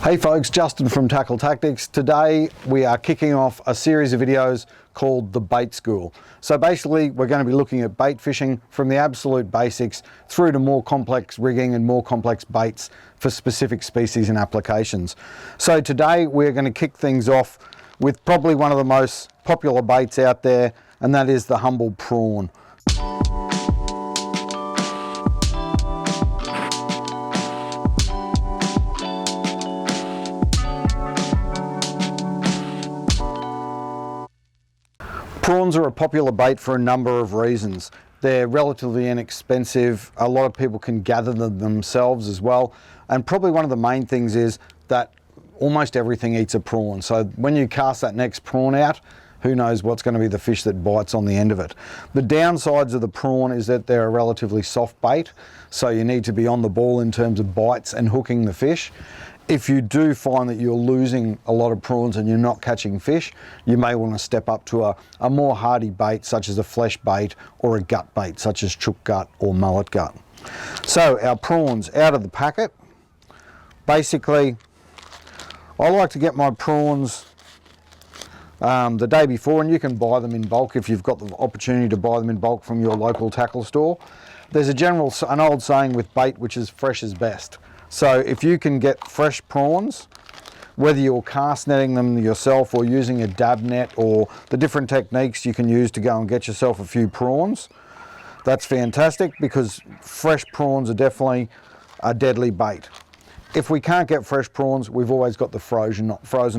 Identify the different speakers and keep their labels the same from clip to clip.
Speaker 1: Hey folks, Justin from Tackle Tactics. Today we are kicking off a series of videos called the Bait School. So basically we're going to be looking at bait fishing from the absolute basics through to more complex rigging and more complex baits for specific species and applications. So today we're going to kick things off with probably one of the most popular baits out there, and that is the humble prawn. Prawns are a popular bait for a number of reasons. They're relatively inexpensive, a lot of people can gather them themselves as well, and probably one of the main things is that almost everything eats a prawn. So when you cast that next prawn out, who knows what's going to be the fish that bites on the end of it. The downsides of the prawn is that they're a relatively soft bait, so you need to be on the ball in terms of bites and hooking the fish. If you do find that you're losing a lot of prawns and you're not catching fish, you may want to step up to a more hardy bait such as a flesh bait or a gut bait such as chook gut or mullet gut. So our prawns out of the packet. Basically, I like to get my prawns the day before, and you can buy them in bulk if you've got the opportunity to buy them in bulk from your local tackle store. There's an old saying with bait which is fresh is best. So if you can get fresh prawns, whether you're cast netting them yourself or using a dab net or the different techniques you can use to go and get yourself a few prawns, that's fantastic, because fresh prawns are definitely a deadly bait. If we can't get fresh prawns, we've always got the frozen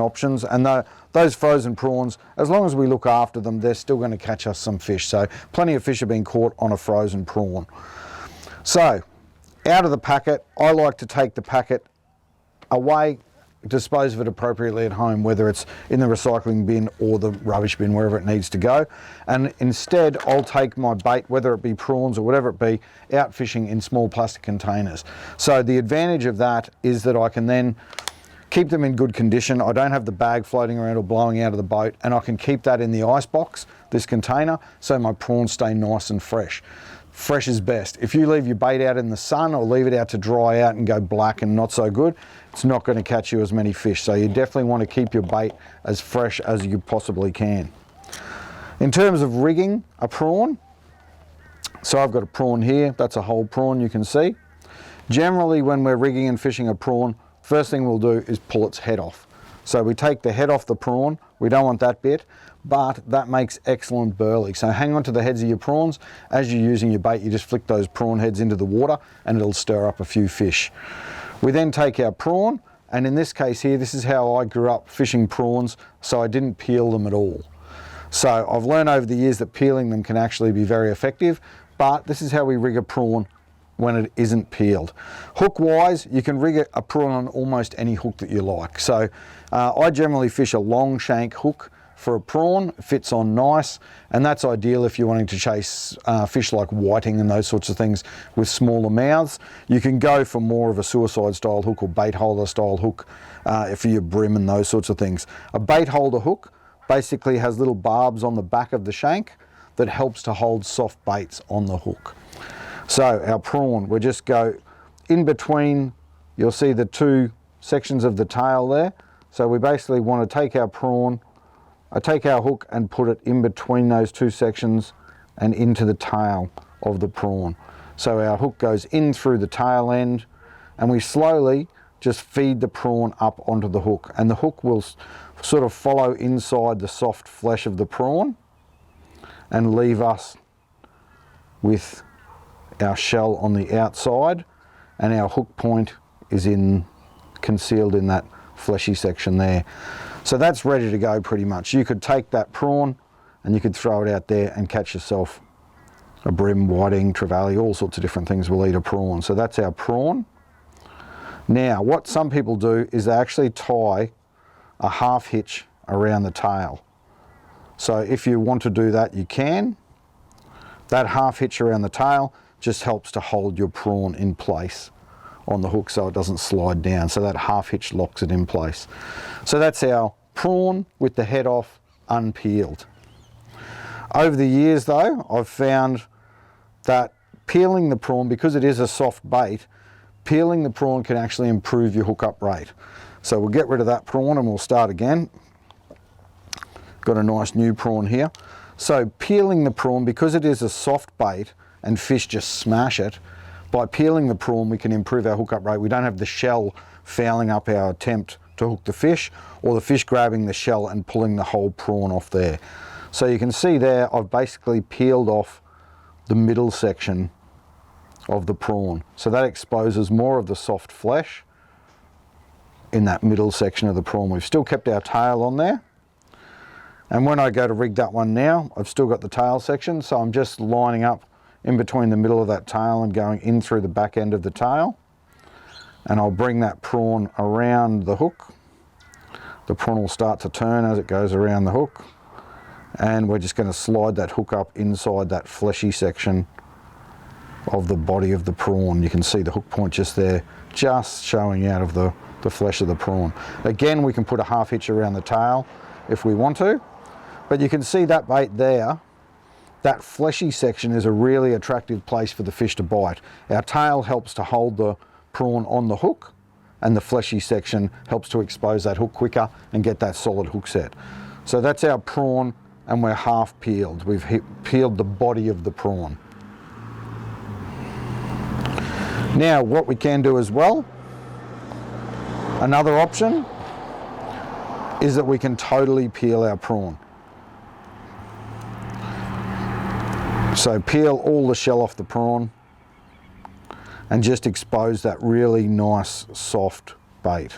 Speaker 1: options, and those frozen prawns, as long as we look after them, they're still going to catch us some fish. So plenty of fish have been caught on a frozen prawn. So out of the packet, I like to take the packet away, dispose of it appropriately at home, whether it's in the recycling bin or the rubbish bin, wherever it needs to go. And instead, I'll take my bait, whether it be prawns or whatever it be, out fishing in small plastic containers. So the advantage of that is that I can then keep them in good condition. I don't have the bag floating around or blowing out of the boat, and I can keep that in the ice box, this container, so my prawns stay nice and fresh. Fresh is best. If you leave your bait out in the sun or leave it out to dry out and go black and not so good, it's not going to catch you as many fish. So you definitely want to keep your bait as fresh as you possibly can. In terms of rigging a prawn, so I've got a prawn here, that's a whole prawn, you can see. Generally when we're rigging and fishing a prawn, first thing we'll do is pull its head off. So we take the head off the prawn, we don't want that bit, but that makes excellent burley. So hang on to the heads of your prawns. As you're using your bait, you just flick those prawn heads into the water and it'll stir up a few fish. We then take our prawn, and in this case here, this is how I grew up fishing prawns, so I didn't peel them at all. So I've learned over the years that peeling them can actually be very effective, but this is how we rig a prawn when it isn't peeled. Hook wise, you can rig a prawn on almost any hook that you like. So I generally fish a longshank hook for a prawn. It fits on nice, and that's ideal if you're wanting to chase fish like whiting and those sorts of things with smaller mouths. You can go for more of a suicide style hook or baitholder style hook for your brim and those sorts of things. A baitholder hook basically has little barbs on the back of the shank that helps to hold soft baits on the hook. So our prawn, we just go in between, you'll see the two sections of the tail there. So we basically want to take our prawn, I take our hook and put it in between those two sections and into the tail of the prawn. So our hook goes in through the tail end, and we slowly just feed the prawn up onto the hook, and the hook will sort of follow inside the soft flesh of the prawn and leave us with our shell on the outside, and our hook point is concealed in that fleshy section there. So that's ready to go pretty much. You could take that prawn and you could throw it out there and catch yourself a brim, whiting, trevally, all sorts of different things will eat a prawn. So that's our prawn. Now what some people do is they actually tie a half hitch around the tail. So if you want to do that, you can. That half hitch around the tail just helps to hold your prawn in place on the hook so it doesn't slide down. So that half hitch locks it in place. So that's our prawn with the head off, unpeeled. Over the years though, I've found that peeling the prawn, because it is a soft bait, peeling the prawn can actually improve your hookup rate. So we'll get rid of that prawn and we'll start again. Got a nice new prawn here. So peeling the prawn, because it is a soft bait and fish just smash it, by peeling the prawn we can improve our hookup rate. We don't have the shell fouling up our attempt to hook the fish, or the fish grabbing the shell and pulling the whole prawn off there. So you can see there I've basically peeled off the middle section of the prawn. So that exposes more of the soft flesh in that middle section of the prawn. We've still kept our tail on there. And when I go to rig that one now, I've still got the tail section, so I'm just lining up in between the middle of that tail and going in through the back end of the tail. And I'll bring that prawn around the hook. The prawn will start to turn as it goes around the hook. And we're just going to slide that hook up inside that fleshy section of the body of the prawn. You can see the hook point just there, just showing out of the flesh of the prawn. Again, we can put a half hitch around the tail if we want to. But you can see that bait there, that fleshy section is a really attractive place for the fish to bite. Our tail helps to hold the prawn on the hook, and the fleshy section helps to expose that hook quicker and get that solid hook set. So that's our prawn, and we're half peeled. We've peeled the body of the prawn. Now what we can do as well, another option, is that we can totally peel our prawn. So peel all the shell off the prawn and just expose that really nice soft bait.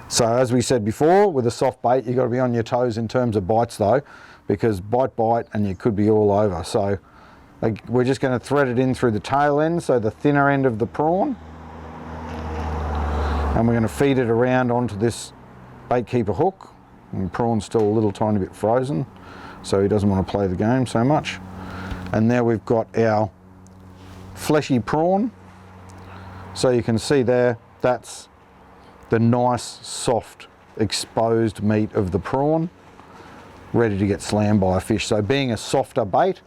Speaker 1: So as we said before, with a soft bait you've got to be on your toes in terms of bites though, because bite and you could be all over. So we're just going to thread it in through the tail end, so the thinner end of the prawn, and we're going to feed it around onto this bait keeper hook. And the prawn's still a little tiny bit frozen, so he doesn't want to play the game so much. And now we've got our fleshy prawn. So you can see there, that's the nice, soft, exposed meat of the prawn, ready to get slammed by a fish. So being a softer bait,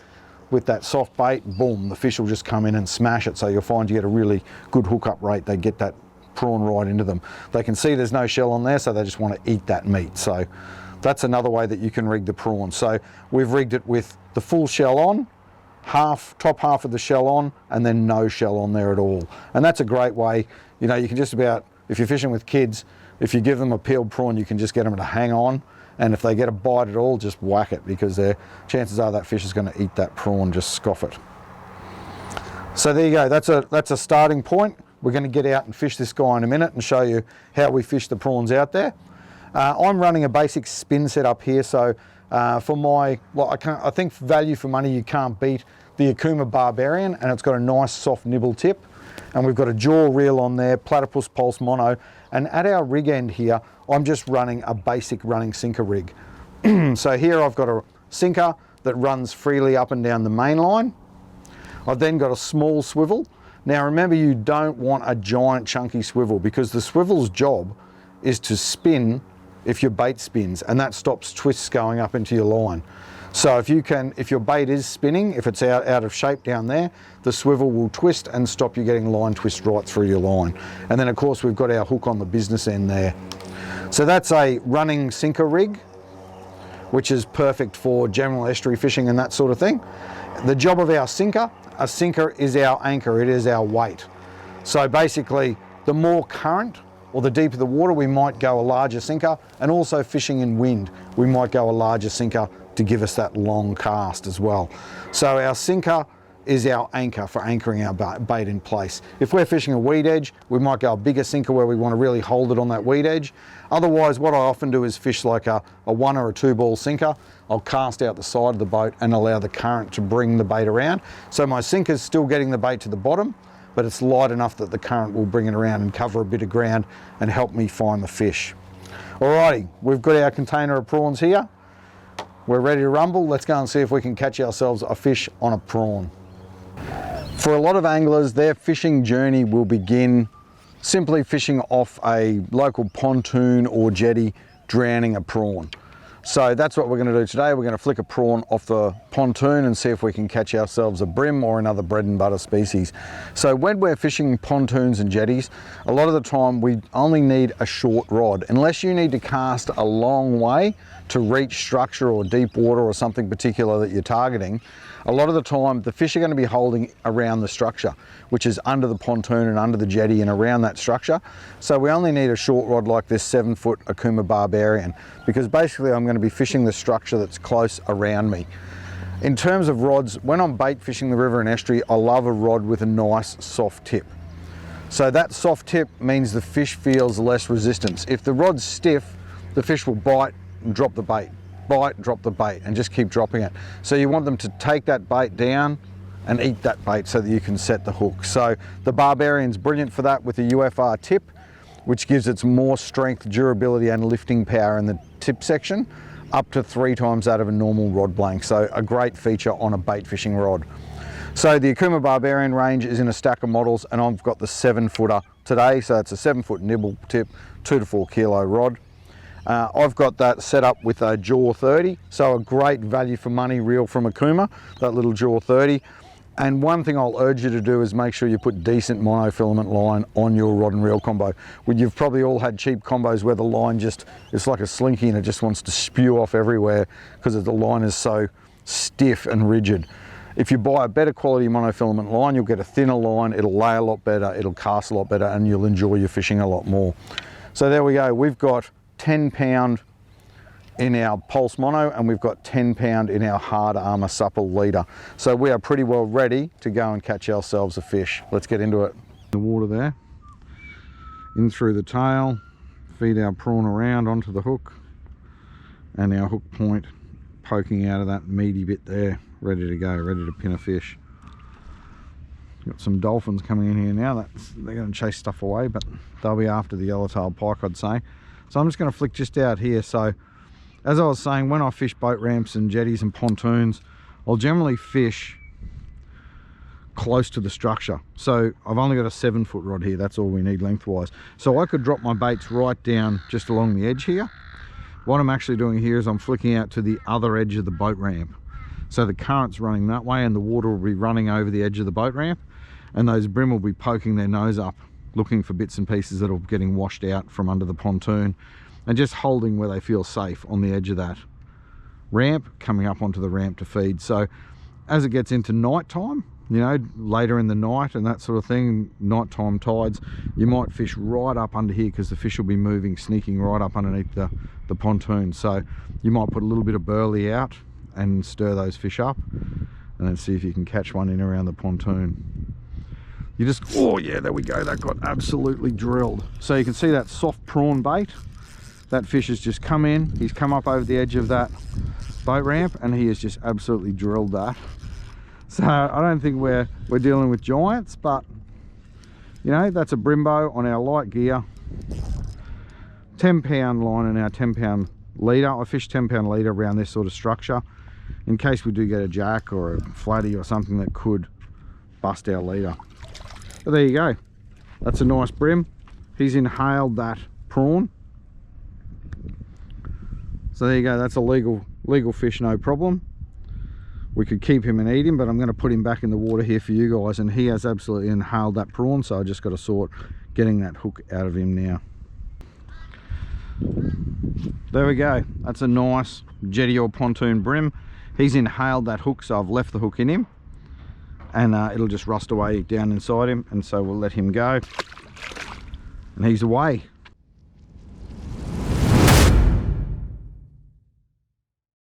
Speaker 1: with that soft bait, boom, the fish will just come in and smash it. So you'll find you get a really good hookup rate. They get that prawn right into them. They can see there's no shell on there, so they just want to eat that meat. So that's another way that you can rig the prawn. So we've rigged it with the full shell on, top half of the shell on, and then no shell on there at all. And that's a great way, you know, you can just about, if you're fishing with kids, if you give them a peeled prawn, you can just get them to hang on, and if they get a bite at all, just whack it, because chances are that fish is going to eat that prawn, just scoff it. So there you go, that's a starting point. We're going to get out and fish this guy in a minute and show you how we fish the prawns out there. I'm running a basic spin setup here, so for my, well, I think value for money, you can't beat the Okuma Barbarian, and it's got a nice soft nibble tip, and we've got a jaw reel on there, Platypus pulse mono, and at our rig end here, I'm just running a basic running sinker rig. So here I've got a sinker that runs freely up and down the main line. I've then got a small swivel. Now remember, you don't want a giant chunky swivel, because the swivel's job is to spin if your bait spins, and that stops twists going up into your line. So if your bait is spinning, if it's out of shape down there, the swivel will twist and stop you getting line twist right through your line. And then of course we've got our hook on the business end there. So that's a running sinker rig, which is perfect for general estuary fishing and that sort of thing. The job of our sinker, a sinker is our anchor, it is our weight. So basically, the more current or the deeper the water, we might go a larger sinker, and also fishing in wind, we might go a larger sinker to give us that long cast as well. So our sinker is our anchor for anchoring our bait in place. If we're fishing a weed edge, we might go a bigger sinker where we want to really hold it on that weed edge. Otherwise, what I often do is fish like a 1 or a 2 ball sinker. I'll cast out the side of the boat and allow the current to bring the bait around. So my sinker's still getting the bait to the bottom, but it's light enough that the current will bring it around and cover a bit of ground and help me find the fish. Alrighty, we've got our container of prawns here. We're ready to rumble. Let's go and see if we can catch ourselves a fish on a prawn. For a lot of anglers, their fishing journey will begin simply fishing off a local pontoon or jetty, drowning a prawn. So that's what we're going to do today. We're going to flick a prawn off the pontoon and see if we can catch ourselves a brim or another bread and butter species. So when we're fishing pontoons and jetties, a lot of the time we only need a short rod. Unless you need to cast a long way to reach structure or deep water or something particular that you're targeting, a lot of the time the fish are going to be holding around the structure, which is under the pontoon and under the jetty and around that structure. So we only need a short rod like this 7-foot Okuma Barbarian, because basically I'm going to be fishing the structure that's close around me. In terms of rods, when I'm bait fishing the river and estuary, I love a rod with a nice soft tip. So that soft tip means the fish feels less resistance. If the rod's stiff, the fish will bite and drop the bait, bite, drop the bait, and just keep dropping it. So you want them to take that bait down and eat that bait so that you can set the hook. So the Barbarian's brilliant for that with a UFR tip, which gives it more strength, durability and lifting power in the tip section, up to 3 times that of a normal rod blank. So a great feature on a bait fishing rod. So the Okuma Barbarian range is in a stack of models, and I've got the 7-footer today. So it's a 7-foot nibble tip, 2 to 4 kilo rod. I've got that set up with a Jaw 30, so a great value for money reel from Okuma, that little Jaw 30. And one thing I'll urge you to do is make sure you put decent monofilament line on your rod and reel combo. You've probably all had cheap combos where the line it's like a slinky and it just wants to spew off everywhere because the line is so stiff and rigid. If you buy a better quality monofilament line, you'll get a thinner line, it'll lay a lot better, it'll cast a lot better, and you'll enjoy your fishing a lot more. So there we go, we've got 10 pound in our pulse mono, and we've got 10 pound in our hard Armour Supple leader. So we are pretty well ready to go and catch ourselves a fish. Let's get into it. The water there, in through the tail, feed our prawn around onto the hook, and our hook point poking out of that meaty bit there, ready to go, ready to pin a fish. Got some dolphins coming in here now. They're going to chase stuff away, but they'll be after the yellowtail pike, I'd say. So I'm just going to flick just out here. So as I was saying, when I fish boat ramps and jetties and pontoons, I'll generally fish close to the structure. So I've only got a 7-foot rod here, that's all we need lengthwise. So I could drop my baits right down just along the edge here. What I'm actually doing here is I'm flicking out to the other edge of the boat ramp. So the current's running that way and the water will be running over the edge of the boat ramp, and those brim will be poking their nose up, looking for bits and pieces that are getting washed out from under the pontoon, and just holding where they feel safe on the edge of that ramp, coming up onto the ramp to feed. So as it gets into night time, you know, later in the night and that sort of thing, nighttime tides, you might fish right up under here because the fish will be moving, sneaking right up underneath the pontoon. So you might put a little bit of burley out and stir those fish up, and then see if you can catch one in around the pontoon. You just, oh yeah, there we go, that got absolutely drilled. So you can see that soft prawn bait. That fish has just come in, he's come up over the edge of that boat ramp, and he has just absolutely drilled that. So I don't think we're dealing with giants, but you know, that's a Brembo on our light gear, 10 pound line in our 10 pound leader. I fish 10 pound leader around this sort of structure in case we do get a jack or a flatty or something that could bust our leader. But there you go, that's a nice brim. He's inhaled that prawn. So there you go, that's a legal fish, no problem. We could keep him and eat him, but I'm going to put him back in the water here for you guys, and he has absolutely inhaled that prawn, so I just got to sort getting that hook out of him now. There we go, that's a nice jetty or pontoon brim. He's inhaled that hook, so I've left the hook in him, and it'll just rust away down inside him, and so we'll let him go, and he's away.